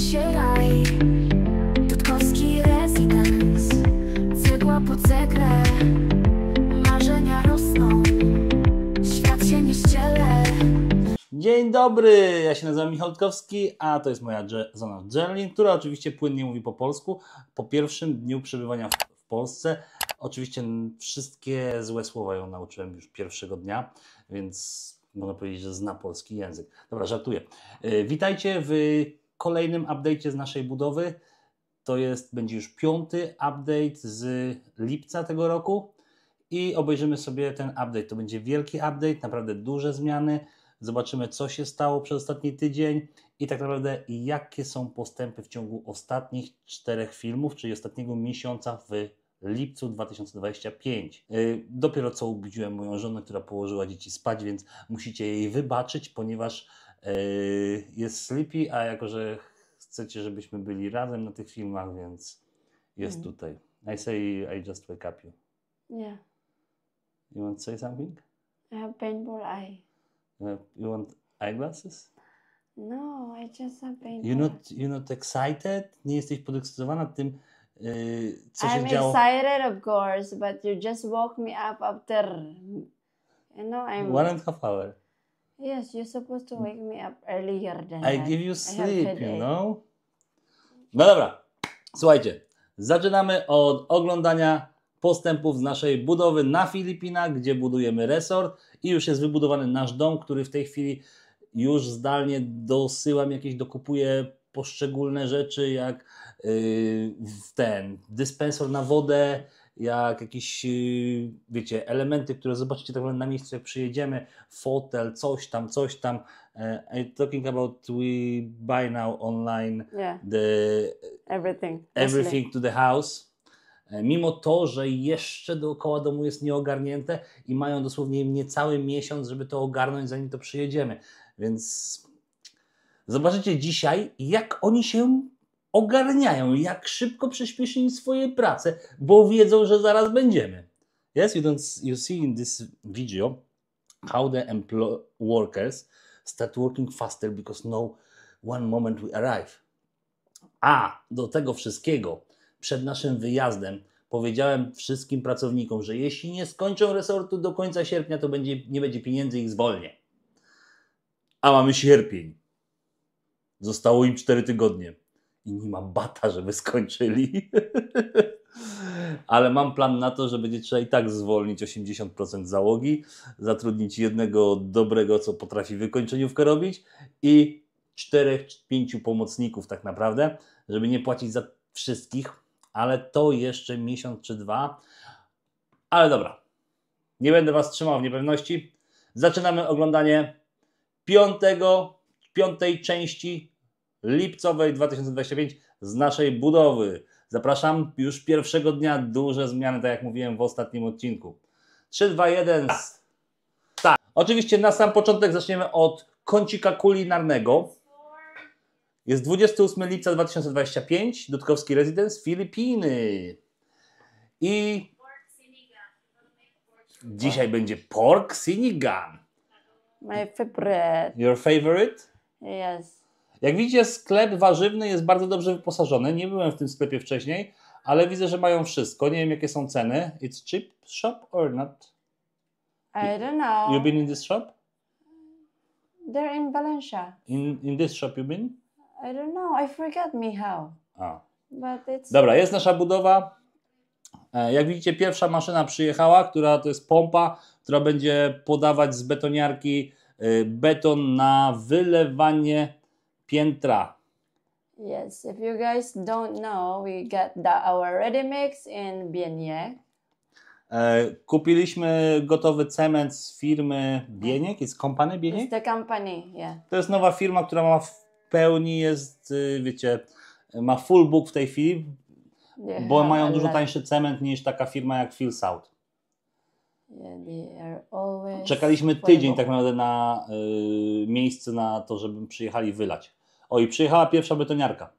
się raj. Dudkowski rezydens, cegła po cegle, marzenia rosną, świat się nie ściele. Dzień dobry, ja się nazywam Michał Dudkowski, a to jest moja żona Jenny, która oczywiście płynnie mówi po polsku. Po pierwszym dniu przebywania w Polsce, oczywiście wszystkie złe słowa ją nauczyłem już pierwszego dnia, więc można powiedzieć, że zna polski język. Dobra, żartuję. Witajcie w kolejnym update'cie z naszej budowy. Będzie już 5. update z lipca tego roku i obejrzymy sobie ten update. To będzie wielki update, naprawdę duże zmiany. Zobaczymy, co się stało przez ostatni tydzień i tak naprawdę jakie są postępy w ciągu ostatnich 4 filmów, czyli ostatniego miesiąca w lipcu 2025. Dopiero co obudziłem moją żonę, która położyła dzieci spać, więc musicie jej wybaczyć, ponieważ jest sleepy, a jako, że chcecie, żebyśmy byli razem na tych filmach, więc jest tutaj. I say I just wake up you. Yeah. You want to say something? I have painful eye. You want eyeglasses? No, I just have painful. You're not excited? Nie jesteś podekscytowana tym, co się I'm działo? excited, of course, but you just woke me up after, I'm... 1.5 hour. Yes, you're supposed to wake me up earlier than I that. give you I have sleep, you headache. know? No dobra, słuchajcie, zaczynamy od oglądania postępów z naszej budowy na Filipinach, gdzie budujemy resort i już jest wybudowany nasz dom, który w tej chwili już zdalnie dosyłam dokupuję poszczególne rzeczy, jak dyspensor na wodę, jak jakieś, wiecie, elementy, które zobaczycie tak naprawdę na miejscu, jak przyjedziemy, fotel, coś tam. I'm talking about we buy now online Yeah, everything. everything to the house. Mimo to, że jeszcze dookoła domu jest nieogarnięte i mają dosłownie niecały miesiąc, żeby to ogarnąć, zanim to przyjedziemy. Więc zobaczycie dzisiaj, jak oni się ogarniają, jak szybko przyspieszyli swoje prace, bo wiedzą, że zaraz będziemy. Yes, you see in this video how the workers start working faster because no one moment we arrive. A do tego wszystkiego przed naszym wyjazdem powiedziałem wszystkim pracownikom, że jeśli nie skończą resortu do końca sierpnia, to nie będzie pieniędzy i ich zwolnię. A mamy sierpień. Zostało im 4 tygodnie. I nie mam bata, żeby skończyli. Ale mam plan na to, że będzie trzeba i tak zwolnić 80% załogi, zatrudnić jednego dobrego, co potrafi wykończeniówkę robić i 4-5 pomocników tak naprawdę, żeby nie płacić za wszystkich, ale to jeszcze miesiąc czy 2. Ale dobra, nie będę Was trzymał w niepewności. Zaczynamy oglądanie 5. części lipcowej 2025 z naszej budowy. Zapraszam już pierwszego dnia, duże zmiany, tak jak mówiłem w ostatnim odcinku. 3, 2, 1. Tak. Oczywiście na sam początek zaczniemy od kącika kulinarnego. Jest 28 lipca 2025, Dudkowski Residence, Filipiny. I dzisiaj będzie pork sinigang. My favorite. Your favorite? Yes. Jak widzicie, sklep warzywny jest bardzo dobrze wyposażony. Nie byłem w tym sklepie wcześniej, ale widzę, że mają wszystko. Nie wiem, jakie są ceny. It's cheap shop or not? I don't know. You been in this shop? They're in Valencia. In this shop you been? I don't know. I forgot, Michał. A. But it's... Dobra, jest nasza budowa. Jak widzicie, pierwsza maszyna przyjechała, to jest pompa, która będzie podawać z betoniarki beton na wylewanie piętra. Yes, if you guys don't know, we got our ready mix in Bieniek. Kupiliśmy gotowy cement z firmy Bieniek, jest company Bieniek? It's the company, yeah. To jest nowa firma, która ma w pełni, jest, wiecie, ma full book w tej chwili, bo mają dużo tańszy cement niż taka firma jak Phil South. Yeah, they are always Czekaliśmy tydzień tak naprawdę na miejsce na to, żeby przyjechali wylać. O, i przyjechała pierwsza betoniarka.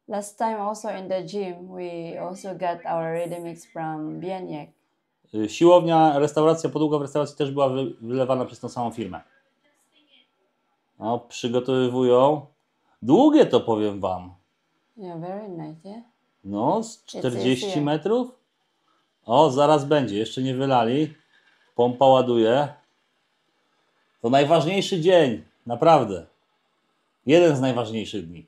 Last time also in the gym, we also got our ready mix from Bieniek. Siłownia, restauracja, podłoga w restauracji też była wylewana przez tą samą firmę. No, przygotowywują. Długie to powiem wam. Yeah, very nice, yeah. No, z 40 easier. metrów. O, zaraz będzie, jeszcze nie wylali. Pompa ładuje. To najważniejszy dzień, naprawdę. Jeden z najważniejszych dni.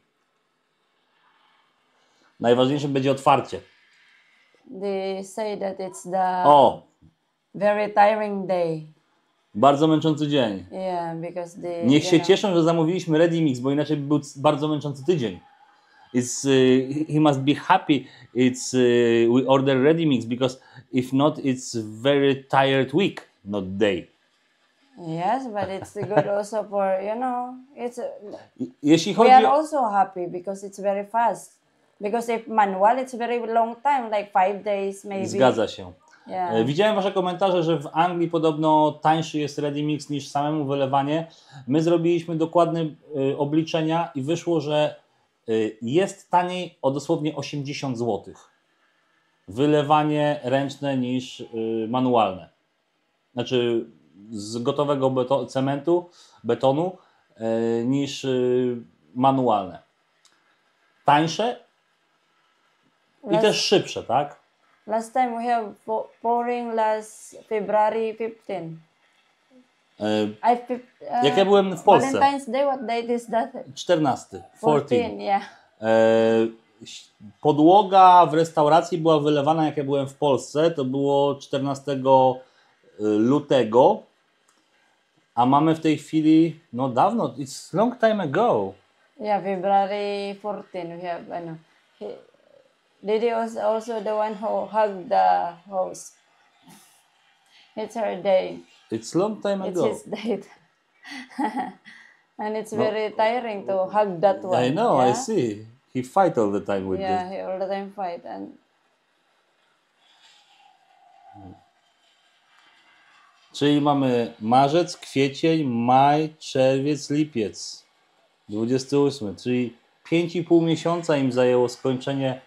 Najważniejszym będzie otwarcie. They say that it's the O, very tiring day. bardzo męczący dzień. Yeah, because they Niech się you know, cieszą, że zamówiliśmy Ready Mix, bo inaczej by był bardzo męczący tydzień. He must be happy we order Ready Mix, because if not, it's very tired week, not day. Yes, but it's good also for, you know, Jeśli we chodzi are o... also happy because it's very fast. Because if manual, it's very long time, like 5 days maybe. Zgadza się. Yeah. Widziałem wasze komentarze, że w Anglii podobno tańszy jest Ready Mix niż samemu wylewanie. My zrobiliśmy dokładne obliczenia i wyszło, że jest taniej o dosłownie 80 zł. Wylewanie ręczne niż manualne. Znaczy z gotowego betonu niż manualne. Tańsze i też szybsze, tak? Last time we have pouring last February 15. Jak ja byłem w Polsce. Valentine's Day, what date is that? 14. 14, yeah. Podłoga w restauracji była wylewana, jak ja byłem w Polsce, to było 14 lutego, a mamy w tej chwili, no dawno, it's long time ago. Yeah, February 14 we have, Didi was also the one who hugged the host. It's her day. It's long time It's ago. his date. And it's very tiring to hug that one. I know, yeah? I see. He fight all the time with Yeah, this. he all the time fight. And Czyli mamy marzec, kwiecień, maj, czerwiec, lipiec. 28, czyli 5,5 miesiąca im zajęło skończenie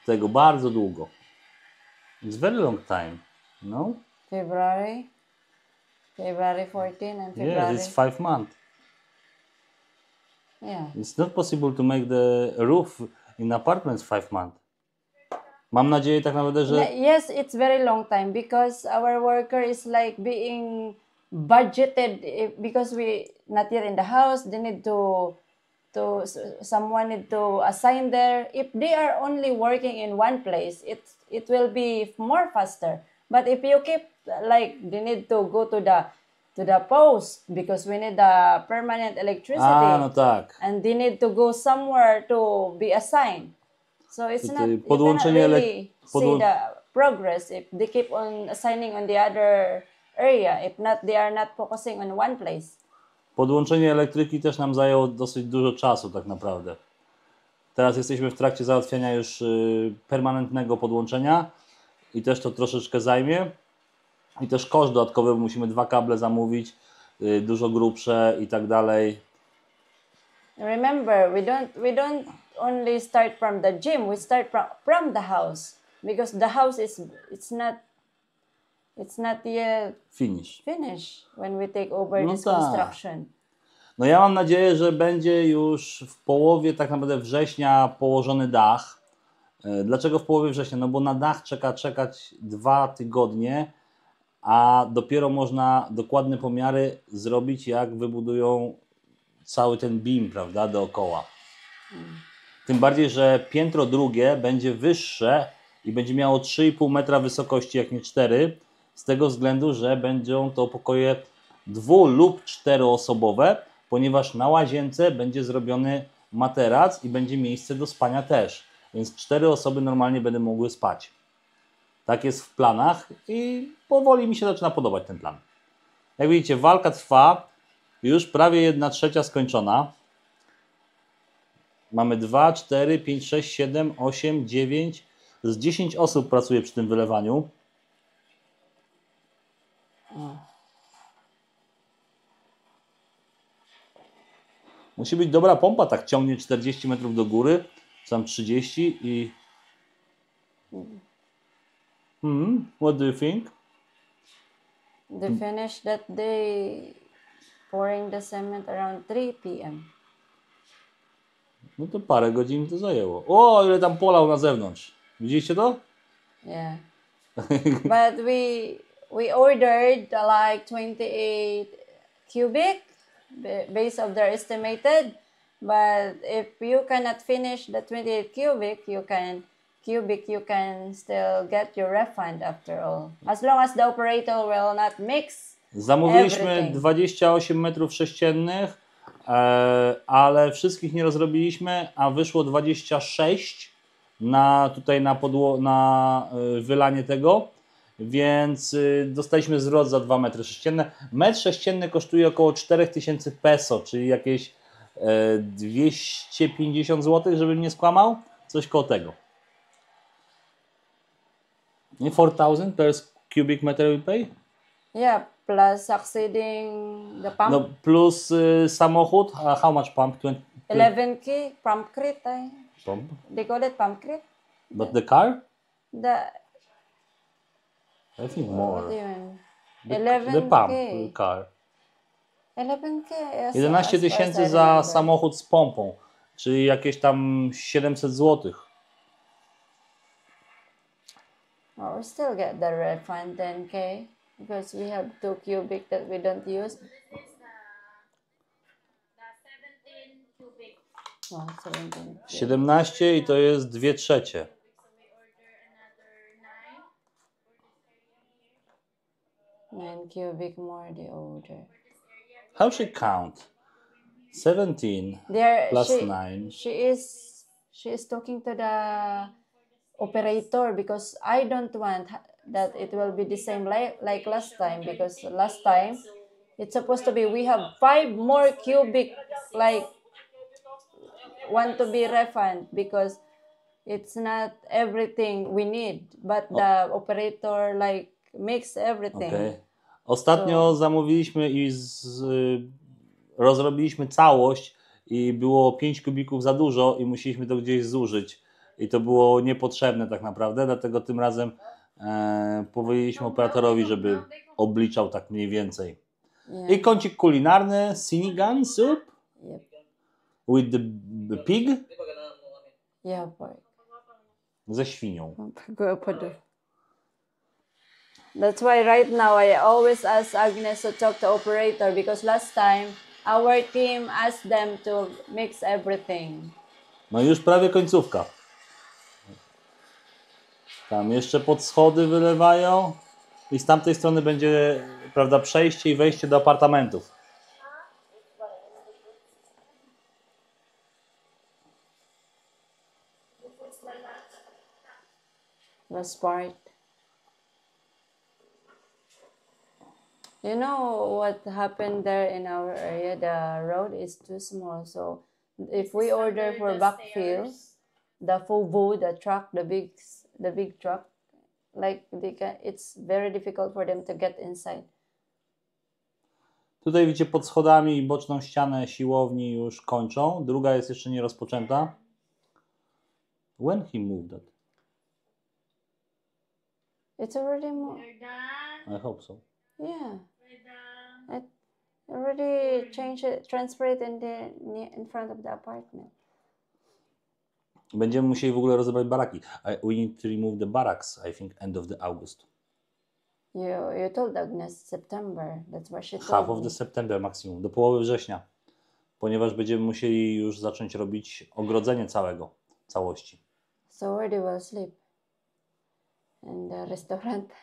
tego, bardzo długo. It's very long time, no? February 14 and February. Yeah, it's 5 months. Yeah. It's not possible to make the roof in apartments 5 months. Mam nadzieję tak naprawdę, że... Yes, it's very long time because our worker is like being budgeted because we not here in the house. They need someone need to assign there. If they are only working in one place, it will be more faster. But if you keep like they need to go to the post because we need the permanent electricity. A, no tak. And they need to go somewhere to be assigned. So it's not, you cannot really see the progress if they keep on assigning on the other area. If not, they are not focusing on one place. Podłączenie elektryki też nam zajęło dosyć dużo czasu tak naprawdę. Teraz jesteśmy w trakcie załatwiania już permanentnego podłączenia i też to troszeczkę zajmie. I też koszt dodatkowy, bo musimy 2 kable zamówić, dużo grubsze i tak dalej. Remember, we don't only start from the gym, we start from the house because the house it's not yet finished when we take over this construction. No ja mam nadzieję, że będzie już w połowie tak naprawdę września położony dach. Dlaczego w połowie września? No bo na dach czekać 2 tygodnie, a dopiero można dokładne pomiary zrobić, jak wybudują cały ten beam, prawda, dookoła. Tym bardziej, że piętro drugie będzie wyższe i będzie miało 3,5 metra wysokości, jak nie 4, z tego względu, że będą to pokoje 2- lub 4-osobowe, ponieważ na łazience będzie zrobiony materac i będzie miejsce do spania też. Więc 4 osoby normalnie będą mogły spać. Tak jest w planach i powoli mi się zaczyna podobać ten plan. Jak widzicie, walka trwa, już prawie 1/3 skończona. Mamy 2, 4, 5, 6, 7, 8, 9. Z 10 osób pracuje przy tym wylewaniu. Musi być dobra pompa, tak ciągnie 40 metrów do góry, tam 30 i... What do you think? They finished that day, pouring the cement around 3 p.m. No to parę godzin to zajęło. O, ile tam polał na zewnątrz. Widzieliście to? Yeah. But we ordered like 28 cubic based of their estimated. But if you cannot finish the 28 cubic, you can still get your refund after all. As long as the operator will not mix Zamówiliśmy everything. 28 metrów sześciennych, ale wszystkich nie rozrobiliśmy, a wyszło 26 na wylanie tego, więc dostaliśmy zwrot za 2 metry sześcienne. Metr sześcienny kosztuje około 4000 peso, czyli jakieś 250 zł, żebym nie skłamał, coś koło tego. Nie 4000 per cubic meter we pay? Yeah, plus succeeding the pump. No plus samochód, a how much pump? 11K pump crate. Pump. They call it pump crate. But the car? The I think what more. do you mean? The 11K. pump, the car. 11K. Yes, 11 as far as I tysięcy za remember. samochód z pompą, czyli jakieś tam 700 zł. Oh, we still get the refund 10K because we have 2 cubic that we don't use. This is the 17 cubic. Oh, 17. 17 i to jest 2/3. So we order another 9 9 cubic more the order. How should count? 17 There, plus 9. she is talking to the operator because I don't want that it will be the same like last time, because last time it's supposed to be we have 5 more cubic like want to be refund because it's not everything we need, but the operator like makes everything. Okay. Ostatnio zamówiliśmy i rozrobiliśmy całość i było 5 kubików za dużo i musieliśmy to gdzieś zużyć. I to było niepotrzebne tak naprawdę, dlatego tym razem powiedzieliśmy operatorowi, żeby obliczał tak mniej więcej. Yeah. I kącik kulinarny, sinigang soup Yep. with the pig, Yeah, pork. ze świnią. That's why right now I always ask Agnes to talk to operator because last time our team asked them to mix everything. No i już prawie końcówka. Tam jeszcze pod schody wylewają i z tamtej strony będzie, prawda, przejście i wejście do apartamentów. Last part. You know what happened there in our area? The road is too small. So if we order for backfill, the FOVO, the truck, the big truck, like it's very difficult for them to get inside. Tutaj widzicie pod schodami boczną ścianę siłowni już kończą. Druga jest jeszcze nie rozpoczęta. When he moved that? It's already moved. We're done. I hope so. Yeah. We're done. It already changed it, transferred it in front of the apartment. Będziemy musieli w ogóle rozebrać baraki. We need to remove the barracks, I think, end of the August. You told Agnes September. That's what she told Half of me. the September maksimum, do połowy września. Ponieważ będziemy musieli już zacząć robić ogrodzenie całości. So where they will sleep? In the restaurant.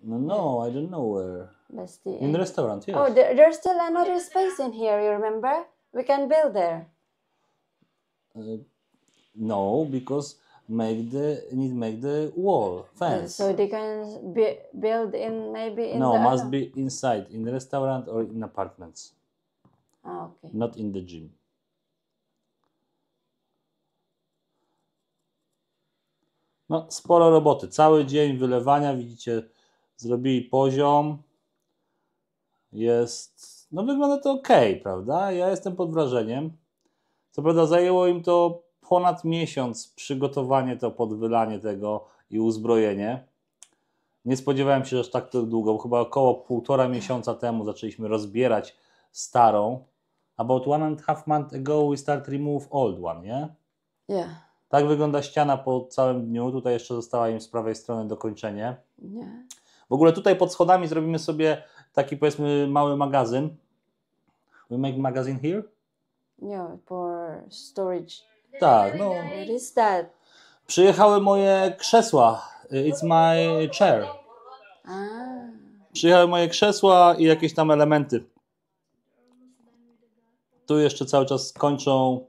No, I don't know where. That's the In the restaurant, yes. Oh, there's still another space in here, you remember? We can build there. No, because need make the wall, fence. So they can build in maybe in No, the must other- be inside, in the restaurant or in apartments, Ah, okay. not in the gym. No, sporo roboty. Cały dzień wylewania, widzicie, zrobili poziom. Jest, no wygląda to ok, prawda? Ja jestem pod wrażeniem. Co prawda zajęło im to ponad miesiąc przygotowanie to pod wylanie tego i uzbrojenie. Nie spodziewałem się, że aż tak to długo, bo chyba około 1,5 miesiąca temu zaczęliśmy rozbierać starą, about 1.5 month ago we start remove old one, yeah? Yeah. Tak wygląda ściana po całym dniu. Tutaj jeszcze została im z prawej strony dokończenie. Yeah. W ogóle tutaj pod schodami zrobimy sobie taki, powiedzmy, mały magazyn. We make magazine here? Yeah, for storage. Tak, no. What is that? Przyjechały moje krzesła. It's my chair. Ah. Przyjechały moje krzesła i jakieś tam elementy. Tu jeszcze cały czas kończą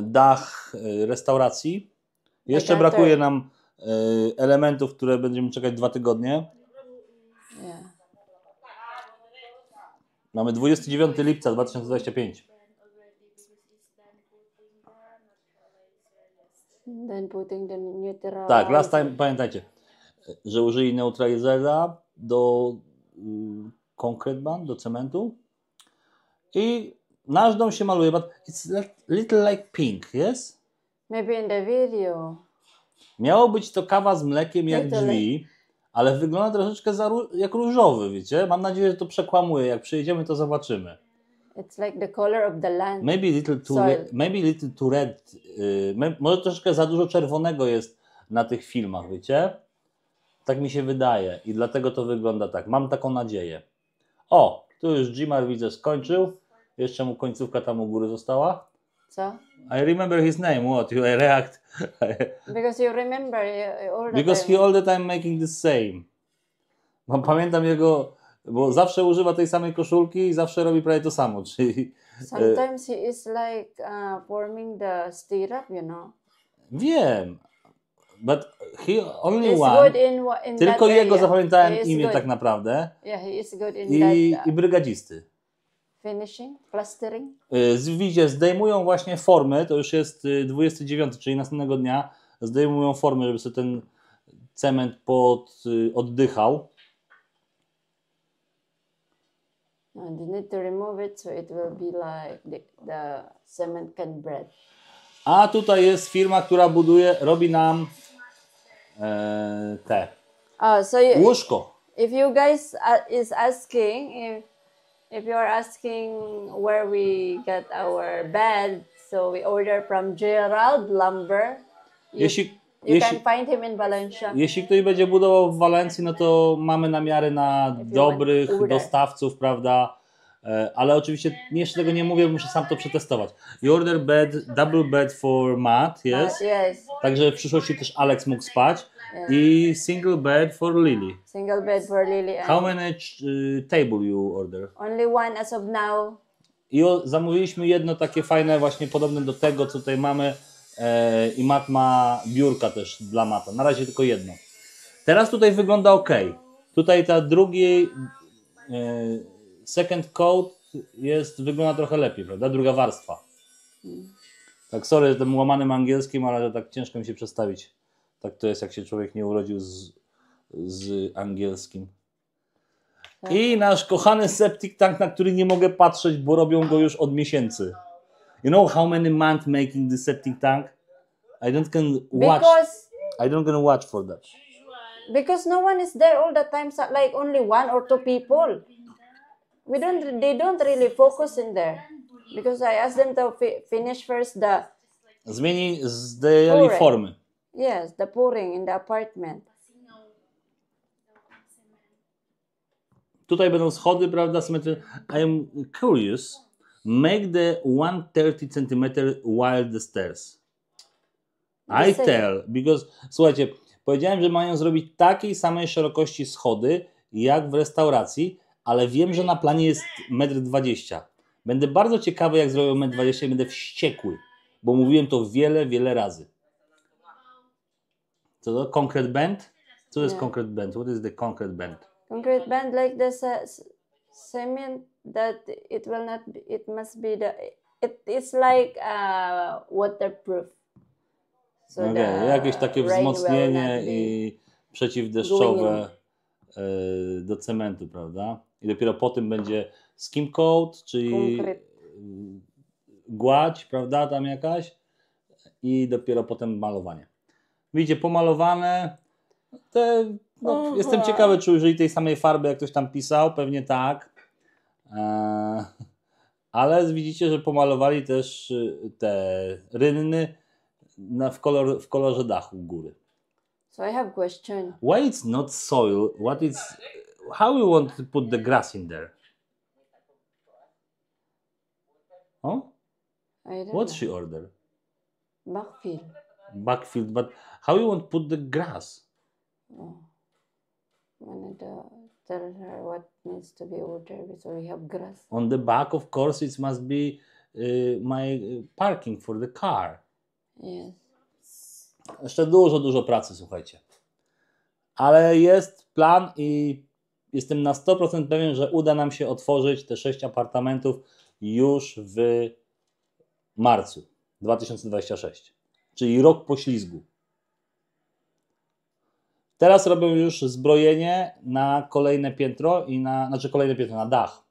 dach restauracji. Jeszcze Dobra, brakuje to- nam elementów, które będziemy czekać 2 tygodnie. Yeah. Mamy 29 lipca 2025. Then putting the neutral. Tak, last time, pamiętajcie, że użyli neutralizera do concrete band, do cementu. I nasz dom się maluje, but it's little like pink, yes? Maybe in the video. Miało być to kawa z mlekiem jak Little drzwi, ale wygląda troszeczkę jak różowy, wiecie? Mam nadzieję, że to przekłamuje. Jak przyjedziemy, to zobaczymy. It's like the color of the land. Maybe little too, Soil. maybe little too red. Może troszeczkę za dużo czerwonego jest na tych filmach, wiecie? Tak mi się wydaje i dlatego to wygląda tak. Mam taką nadzieję. O, tu już Jimar widzę skończył. Jeszcze mu końcówka tam u góry została. So, I remember his name. What? You react? because you remember all the Because time. he all the time making the same. Bo pamiętam jego, bo zawsze używa tej samej koszulki i zawsze robi prawie to samo, czyli Sometimes he is like forming the stirrup, you know. wiem, but he only He's one, good in tylko that jego area. zapamiętałem He is imię good. tak naprawdę Yeah, he is good in i that brygadzisty. finishing, plastering. Widzicie, zdejmują właśnie formy, to już jest 29, czyli następnego dnia, zdejmują formy, żeby sobie ten cement oddychał. And you need to remove it so it will be like the cement can bread. A tutaj jest firma, która robi nam te So łóżko. if you guys is asking if you are asking where we get our bed, so we order from Gerald Lumber. You can find him in Valencia. Jeśli ktoś będzie budował w Walencji, no to mamy namiary na dobrych order. dostawców, prawda? Ale oczywiście jeszcze tego nie mówię, muszę sam to przetestować. You order bed, double bed for Matt, yes? Yes, Także w przyszłości też Alex mógł spać. I single bed for Lily. single bed for Lily. And How many table you order? only one as of now. I zamówiliśmy jedno takie fajne, właśnie podobne do tego, co tutaj mamy. I Matt ma biurka też dla Matta. Na razie tylko jedno. Teraz tutaj wygląda ok. Tutaj ta drugi second coat wygląda trochę lepiej, prawda? Druga warstwa. Tak, sorry, tym łamanym angielskim, ale tak ciężko mi się przestawić. Tak to jest, jak się człowiek nie urodził z angielskim. I nasz kochany septic tank, na który nie mogę patrzeć, bo robią go już od miesięcy. You know how many months making the septic tank? I don't can watch for that. Because no one is there all the time, so like only one or two people. They don't really focus in there. Because I asked them to finish first Zdjęli Pouring. formy. the pouring in the apartment. Tutaj będą schody, prawda? I am curious. Make the 130 cm wide the stairs. I same. tell, because, słuchajcie, powiedziałem, że mają zrobić takiej samej szerokości schody, jak w restauracji, ale wiem, że na planie jest 1,20 m. Będę bardzo ciekawy, jak zrobią 1,20 m i będę wściekły, bo mówiłem to wiele, wiele razy. Co to? Concrete band? Co to jest Nie. concrete band? What is the concrete band? Concrete band like the cement that it will not be, it must be it's like waterproof. So Okay. the Jakieś takie rain will wzmocnienie not be- i przeciwdeszczowe do cementu, prawda? I dopiero po tym będzie skim coat, czyli Concrete. gładź, prawda, tam jakaś i dopiero potem malowanie. Widzicie, pomalowane. Jestem ciekawy, czy użyli tej samej farby, jak ktoś tam pisał, pewnie tak. Ale widzicie, że pomalowali też te rynny w kolorze dachu góry. So I have question. Why it's not soil? How you want to put the grass in there? Huh? I don't What know. she order? Backfill. Backfield, but how you want to put the grass? Oh. I wanted to tell her what needs to be ordered so we have grass. On the back, of course, it must be my parking for the car. Yes. Jeszcze dużo pracy, słuchajcie. Ale jest plan i jestem na 100% pewien, że uda nam się otworzyć te 6 apartamentów już w marcu 2026. Czyli rok poślizgu. Teraz robią już zbrojenie na kolejne piętro kolejne piętro na dach.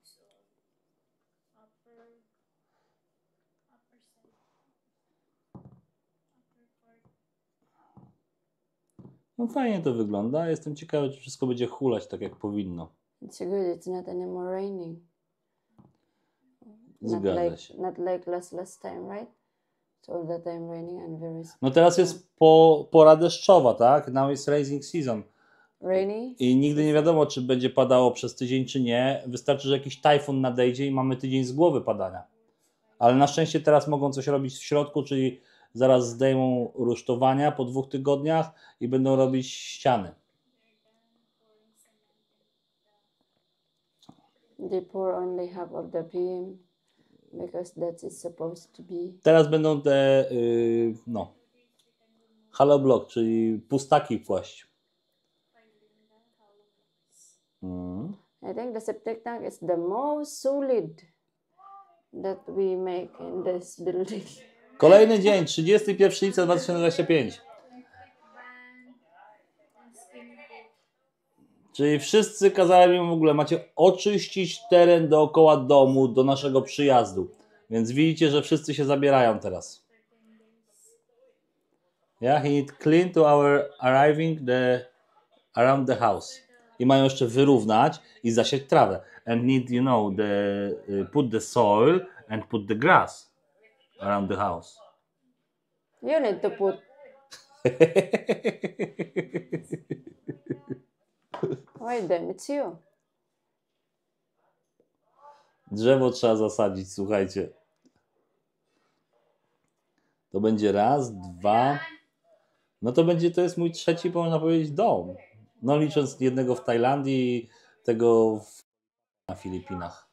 No fajnie to wygląda. Jestem ciekawy, czy wszystko będzie hulać tak jak powinno. It's good. It's not anymore raining. Zgadza się. Not like last time, right? It's all the time raining and very No teraz jest pora deszczowa, tak? Now is raising season. rainy. I nigdy nie wiadomo, czy będzie padało przez tydzień, czy nie. Wystarczy, że jakiś tajfun nadejdzie i mamy tydzień z głowy padania. Ale na szczęście teraz mogą coś robić w środku, czyli zaraz zdejmą rusztowania po 2 tygodniach i będą robić ściany. They pour only half of the beam because that is supposed to be. Teraz będą te hollow block, czyli pustaki kłaść. I think the septic tank is the most solid that we make in this building. Kolejny dzień, 31 lipca 2025. Czyli wszyscy kazałem im w ogóle, macie oczyścić teren dookoła domu do naszego przyjazdu. Więc widzicie, że wszyscy się zabierają teraz. Yeah, he need clean to our arriving around the house. I mają jeszcze wyrównać i zasiać trawę. And need, put the soil and put the grass around the house. You need to put. Wait them, it's you. Drzewo trzeba zasadzić, słuchajcie. To będzie raz, 2. No to jest mój trzeci, można powiedzieć, dom. No licząc jednego w Tajlandii i tego na Filipinach.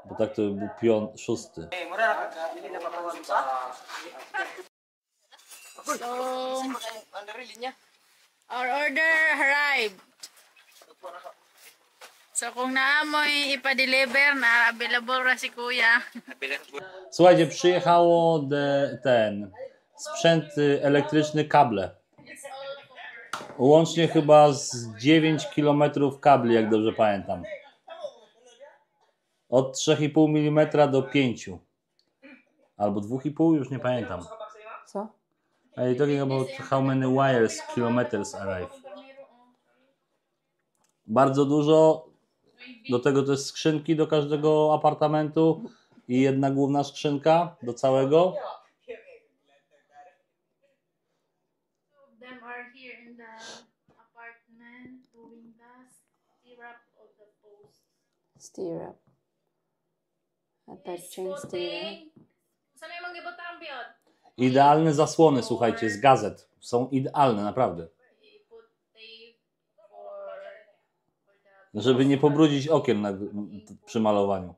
Bo tak to był 6. So, our order arrived. So, kung naamoy ipa-deliver, na available ra si kuya. Słuchajcie, przyjechało sprzęt elektryczny, kable. Łącznie chyba z 9 km kabli, jak dobrze pamiętam. Od 3,5 mm do 5. Albo 2,5, już nie pamiętam. So? Are you talking about how many wires, kilometers arrive? Bardzo dużo. Do tego to jest skrzynki do każdego apartamentu i jedna główna skrzynka do całego. Them are here in the apartment doing the stirrup of the post. Stirrup. Attaching stirrup. Saan yung mag-ibutang biyot? Idealne zasłony, słuchajcie, z gazet. Są idealne, naprawdę. I-put tape for the... Żeby nie pobrudzić okien przy malowaniu.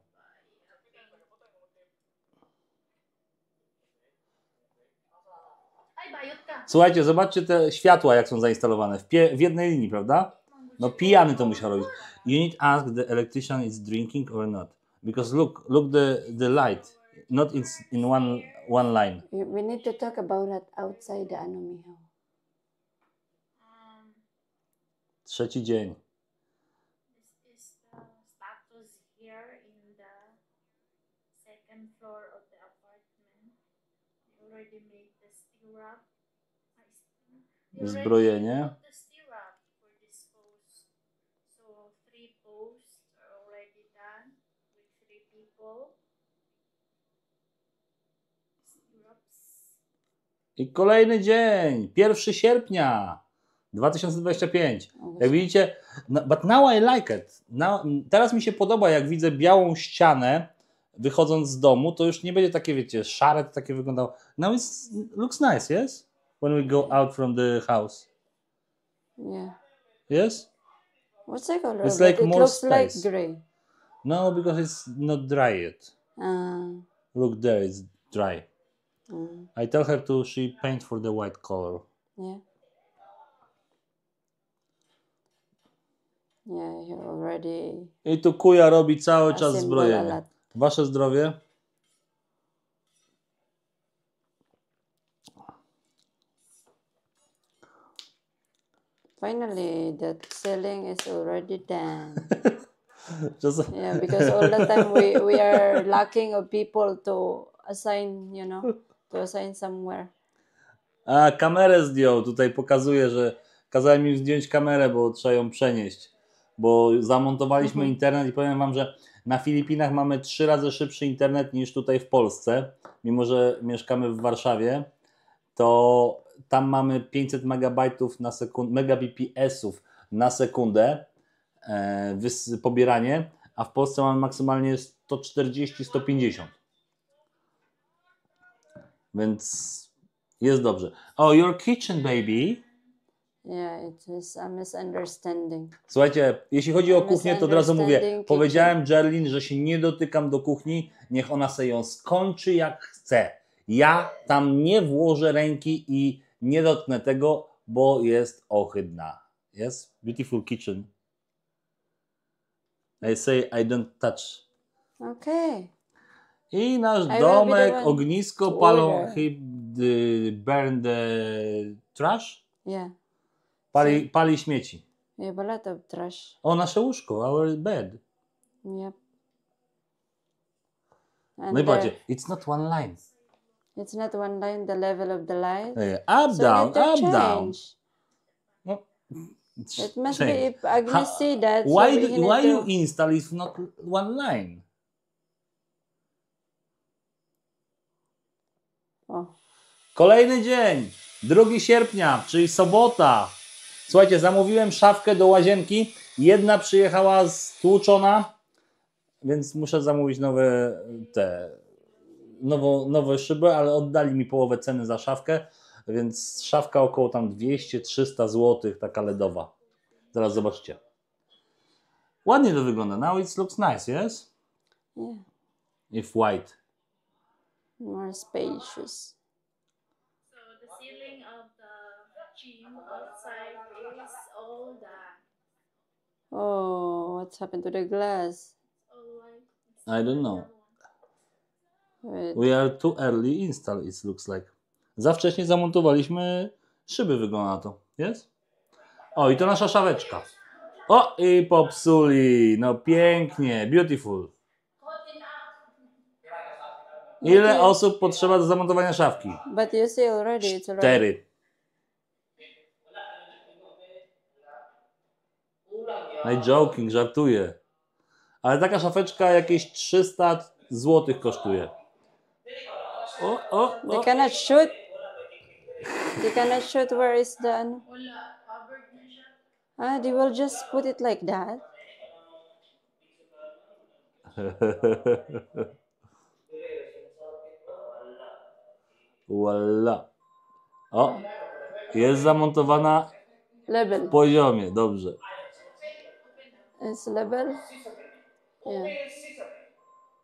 Ay, bayot ka. Słuchajcie, zobaczcie te światła, jak są zainstalowane. W jednej linii, prawda? No pijany to musiał robić. You need to ask the electrician is drinking or not. Because look the light. Not in one line. We need to talk about that outside the Michał. This 3 dzień. is the status here in the second floor of the apartment. They already made the stirrup. They already Zbrojenie. put the stirrup for this post. So 3 posts are already done with 3 people. I kolejny dzień, 1 sierpnia 2025. Jak widzicie, but now I like it. Teraz mi się podoba, jak widzę białą ścianę wychodząc z domu, to już nie będzie takie, wiecie, szare, to takie wyglądało. Now it looks nice, yes? When we go out from the house. Yeah. Yes? What's the color? It's like But it more looks like space. gray. No, because it's not dry yet. Look there, it's dry. I tell her she paint for the white color. Yeah. Yeah, you already I tu kuja robi cały czas assemble a zbrojenie. lot. Wasze zdrowie? Finally, that selling is already done. Czas- Yeah, because all the time we are lacking of people to assign, to assign somewhere. A, kamerę zdjął. Tutaj pokazuje, że kazałem im zdjąć kamerę, bo trzeba ją przenieść. Bo zamontowaliśmy internet i powiem wam, że na Filipinach mamy 3 razy szybszy internet niż tutaj w Polsce. Mimo że mieszkamy w Warszawie, to tam mamy 500 megabajtów na sekundę, megabps-ów na sekundę pobieranie, a w Polsce mamy maksymalnie 140-150. Więc jest dobrze. Oh, your kitchen, baby. Yeah, it is a misunderstanding. Słuchajcie, jeśli chodzi o kuchnię, to od razu mówię, Misunderstanding powiedziałem Jerlin, że się nie dotykam do kuchni, niech ona sobie ją skończy jak chce. Ja tam nie włożę ręki i nie dotknę tego, bo jest ohydna. Yes? Beautiful kitchen. I say I don't touch. Okay. I nasz will be domek, the one ognisko to palą, order. he burn the trash, Yeah. pali śmieci. We have a lot of trash. O, nasze łóżko, our bed. Yep. No And i patrzcie, it's not one line. it's not one line, the level of the light. Up, So down, need to up, down. change. No, It must change. be if Agnes see that. Why, so we need why to- you install if not one line? Oh. Kolejny dzień, 2 sierpnia, czyli sobota. Słuchajcie, zamówiłem szafkę do łazienki. Jedna przyjechała stłuczona, więc muszę zamówić nowe szyby, ale oddali mi połowę ceny za szafkę, więc szafka około tam 200-300 zł, taka LEDowa. Zaraz zobaczcie. Ładnie to wygląda. Now it looks nice, yes? Yeah. If white. More spacious. So the ceiling of the gym outside is all done. Oh, what's happened to the glass? All like I don't know. Wait. We are too early install, it looks like. Za wcześnie zamontowaliśmy szyby, wygląda na to. Jest? O, i to nasza szafeczka. O, i popsuli. No pięknie, beautiful. Ile osób potrzeba do zamontowania szafki? But you see already, it's already. 4. No i joking, żartuję. Ale taka szafeczka jakieś 300 zł kosztuje. They cannot shoot. They cannot shoot where is the... wala covered na siya. They will just put it like that. Voila. O, jest zamontowana Level. w poziomie, dobrze. It's level. Yeah.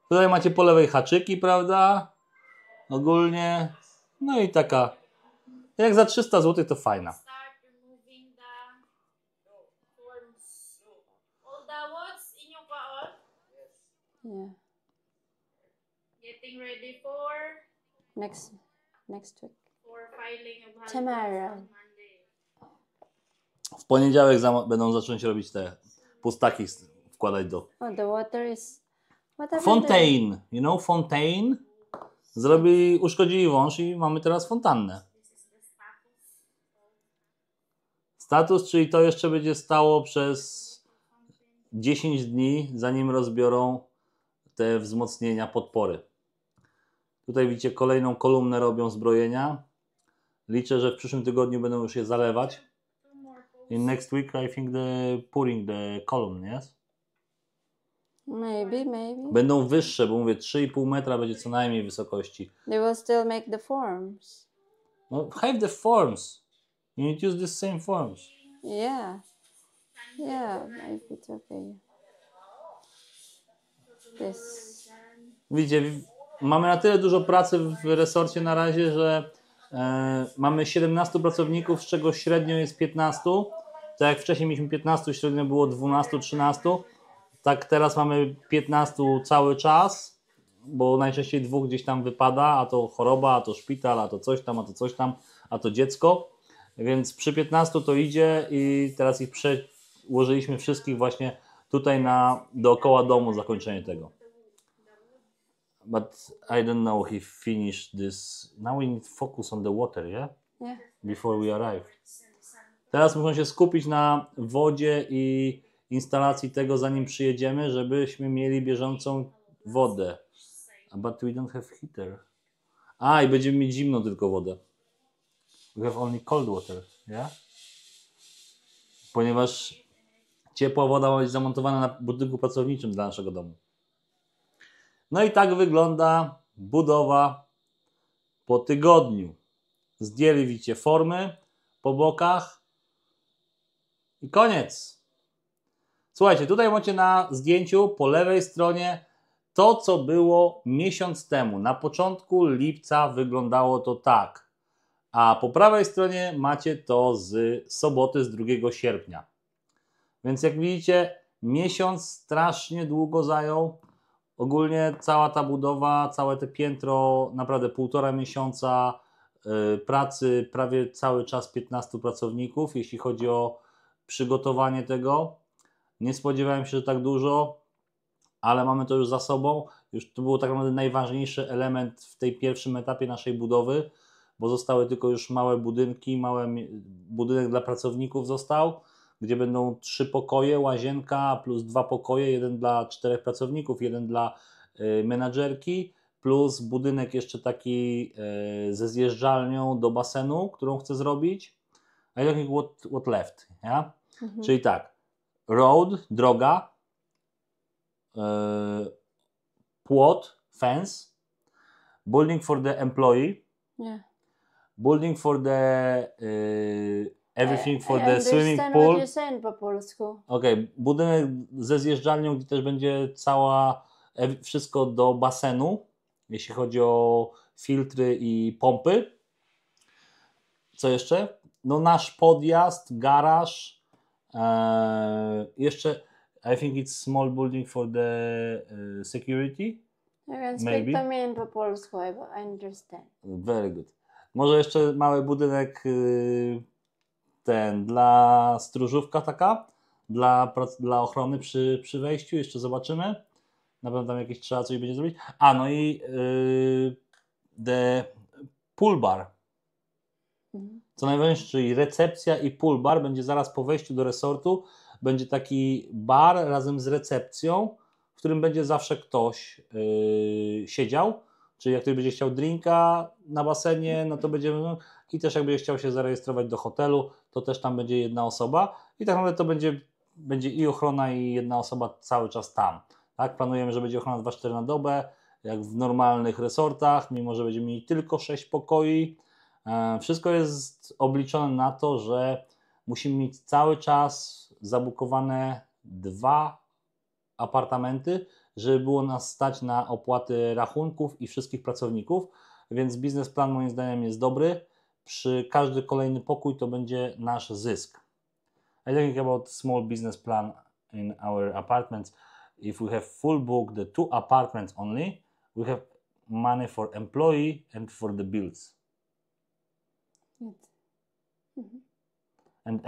Tutaj macie po lewej haczyki, prawda? Ogólnie. No i taka. Jak za 300 zł to fajna. Start removing the forms. All the what's in your kaon? Yeah. Getting ready for Next week. filing of handbooks Tomorrow. on Monday. W poniedziałek będą zacząć robić te pustaki, wkładać do. Oh, the water is... What happened? Fontaine. You know fontaine? Uszkodzili wąż i mamy teraz fontannę. This is the status. Status, czyli to jeszcze będzie stało przez 10 dni, zanim rozbiorą te wzmocnienia, podpory. Tutaj widzicie, kolejną kolumnę robią zbrojenia. Liczę, że w przyszłym tygodniu będą już je zalewać. Two more posts. In next week I think the pouring the column, yes? Maybe. Będą wyższe, bo mówię 3,5 metra będzie co najmniej wysokości. They will still make the forms. No, have the forms. You need to use the same forms. Yeah. Yeah, maybe it's okay. This. Widzicie, mamy na tyle dużo pracy w resorcie na razie, że mamy 17 pracowników, z czego średnio jest 15. Tak jak wcześniej mieliśmy 15, średnio było 12-13. Tak teraz mamy 15 cały czas, bo najczęściej 2 gdzieś tam wypada, a to choroba, a to szpital, a to coś tam, a to coś tam, a to dziecko. Więc przy 15 to idzie i teraz ich ułożyliśmy wszystkich właśnie tutaj dookoła domu zakończenie tego. But I don't know he finished this. Now we need to focus on the water, yeah? Yeah. Before we arrive. Teraz muszą się skupić na wodzie i instalacji tego, zanim przyjedziemy, żebyśmy mieli bieżącą wodę. But we don't have heater. I będziemy mieć zimną tylko wodę. We have only cold water, yeah? Ponieważ ciepła woda ma być zamontowana na budynku pracowniczym dla naszego domu. No i tak wygląda budowa po tygodniu. Zdjęli, widzicie, formy po bokach i koniec. Słuchajcie, tutaj macie na zdjęciu po lewej stronie to, co było miesiąc temu. Na początku lipca wyglądało to tak. A po prawej stronie macie to z soboty, z 2 sierpnia. Więc jak widzicie, miesiąc strasznie długo zajął. Ogólnie cała ta budowa, całe te piętro, naprawdę 1,5 miesiąca pracy, prawie cały czas 15 pracowników, jeśli chodzi o przygotowanie tego. Nie spodziewałem się, że tak dużo, ale mamy to już za sobą. Już to był tak naprawdę najważniejszy element w tej pierwszym etapie naszej budowy, bo zostały tylko już małe budynki, budynek dla pracowników został, gdzie będą 3 pokoje, łazienka plus 2 pokoje, jeden dla 4 pracowników, jeden dla menadżerki, plus budynek jeszcze taki ze zjeżdżalnią do basenu, którą chcę zrobić. I don't think what left, yeah? Czyli tak, road, droga, płot, fence, building for the employee, Yeah. building for the everything for I the swimming understand pool. what you're saying po polsku. Okej, budynek ze zjeżdżalnią, gdzie też będzie wszystko do basenu, jeśli chodzi o filtry i pompy. Co jeszcze? No nasz podjazd, garaż, jeszcze I think it's small building for the security. You can speak Maybe. to me in po polsku, I understand. Very good. Może jeszcze mały budynek ten dla stróżówka taka, dla ochrony przy wejściu, jeszcze zobaczymy. Na pewno tam jakieś trzeba coś będzie zrobić. A no i the pool bar. Co najważniejsze, czyli recepcja i pool bar będzie zaraz po wejściu do resortu. Będzie taki bar razem z recepcją, w którym będzie zawsze ktoś siedział. Czyli jak ktoś będzie chciał drinka na basenie, no to będziemy. I też jak będzie chciał się zarejestrować do hotelu, to też tam będzie jedna osoba. I tak naprawdę to będzie i ochrona, i jedna osoba cały czas tam. Tak? Planujemy, że będzie ochrona 24 na dobę, jak w normalnych resortach, mimo że będziemy mieli tylko 6 pokoi. Wszystko jest obliczone na to, że musimy mieć cały czas zabukowane 2 apartamenty, żeby było nas stać na opłaty rachunków i wszystkich pracowników, więc biznesplan moim zdaniem jest dobry. Przy każdy kolejny pokój to będzie nasz zysk. I think about small business plan in our apartments. If we have full book the 2 apartments only, we have money for employee and for the bills. And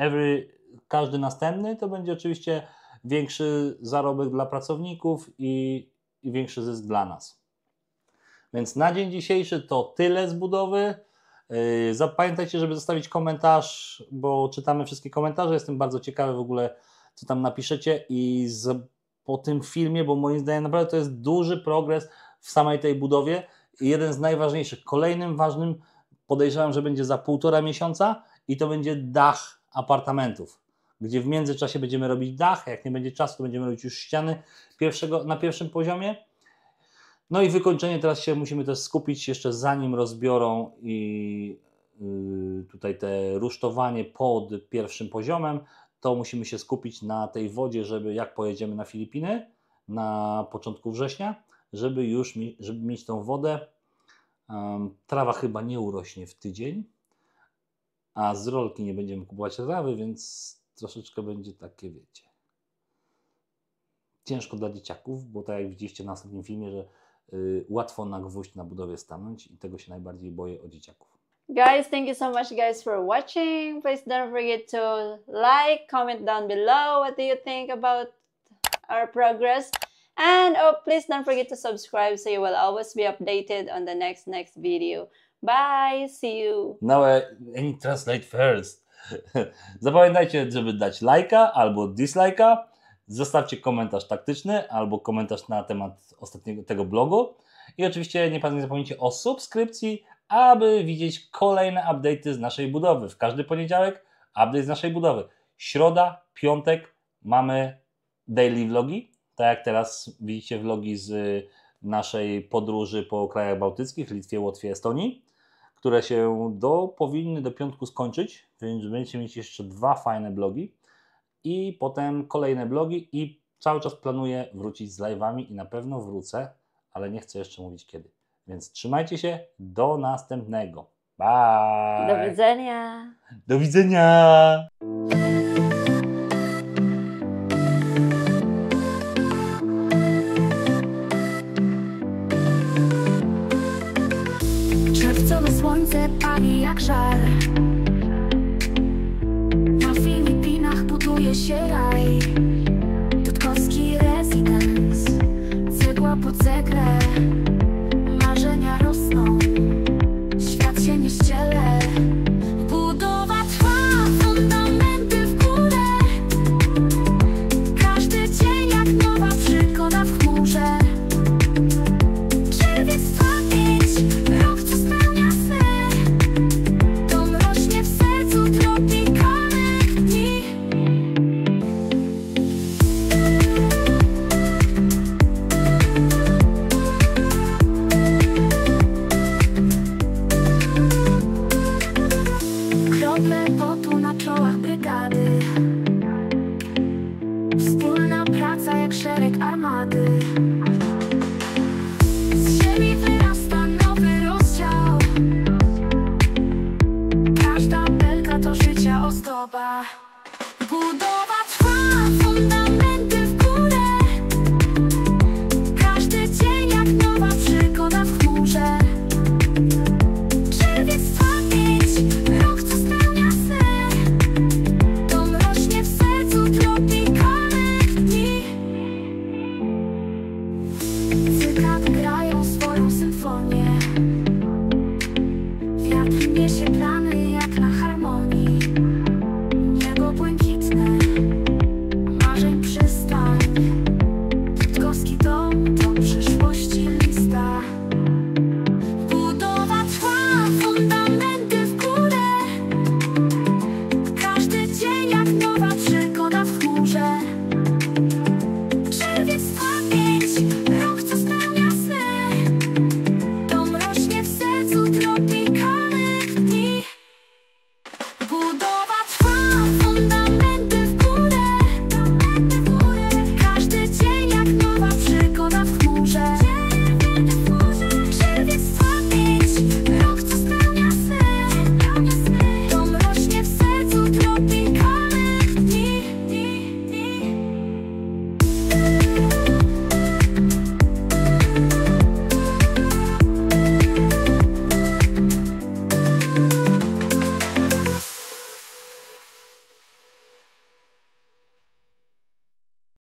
każdy następny to będzie oczywiście większy zarobek dla pracowników i większy zysk dla nas. Więc na dzień dzisiejszy to tyle z budowy. Zapamiętajcie, żeby zostawić komentarz, bo czytamy wszystkie komentarze. Jestem bardzo ciekawy w ogóle, co tam napiszecie po tym filmie, bo moim zdaniem naprawdę to jest duży progres w samej tej budowie i jeden z najważniejszych. Kolejnym ważnym podejrzewam, że będzie za 1,5 miesiąca i to będzie dach apartamentów, gdzie w międzyczasie będziemy robić dach, jak nie będzie czasu, to będziemy robić już ściany na pierwszym poziomie. No i wykończenie, teraz się musimy też skupić jeszcze zanim rozbiorą i tutaj te rusztowanie pod pierwszym poziomem, to musimy się skupić na tej wodzie, żeby jak pojedziemy na Filipiny na początku września, żeby mieć tą wodę. Trawa chyba nie urośnie w tydzień, a z rolki nie będziemy kupować trawy, więc troszeczkę będzie takie, wiecie, ciężko dla dzieciaków, bo tak jak widzieliście na ostatnim filmie, że łatwo na gwóźdź na budowie stanąć i tego się najbardziej boję o dzieciaków. Guys, thank you so much guys for watching. Please don't forget to like, comment down below what do you think about our progress. And please don't forget to subscribe so you will always be updated on the next video. Bye, see you. Now I need to translate first. Zapamiętajcie, żeby dać lajka albo dislike'a. Zostawcie komentarz taktyczny albo komentarz na temat tego blogu. I oczywiście nie zapomnijcie o subskrypcji, aby widzieć kolejne update'y z naszej budowy. W każdy poniedziałek update z naszej budowy. Środa, piątek mamy daily vlogi. Tak jak teraz widzicie vlogi z naszej podróży po krajach bałtyckich, Litwie, Łotwie, Estonii, które się powinny do piątku skończyć, więc będziecie mieć jeszcze 2 fajne blogi i potem kolejne blogi i cały czas planuję wrócić z live'ami i na pewno wrócę, ale nie chcę jeszcze mówić kiedy. Więc trzymajcie się, do następnego. Bye! Do widzenia! Do widzenia! Czerwcowe słońce pali jak żar. Na Filipinach buduje się raj. Tutkowski rezydens, cegła po cegle. Marzenia rosną, świat się nie ściele. Budowa trwa, fundamenty w górę. Każdy dzień jak nowa przygoda w chmurze. Czerwiec 2-5, rok co spełnia sny. Dom rośnie w sercu tropikalnych dni. Krople potu na czołach brygady. Wspólna praca jak szereg armady. Z ziemi wyrasta nowy rozdział. Każda belka to życia ozdoba. Budowa trwa, fundamenty w górę. Każdy dzień jak nowa przygoda w chmurze. Czerwiec 2-5, rok co spełnia sny. Dom rośnie w sercu tropikalnych dni. Cykady grają swoją symfonię. Wiatr niesie plan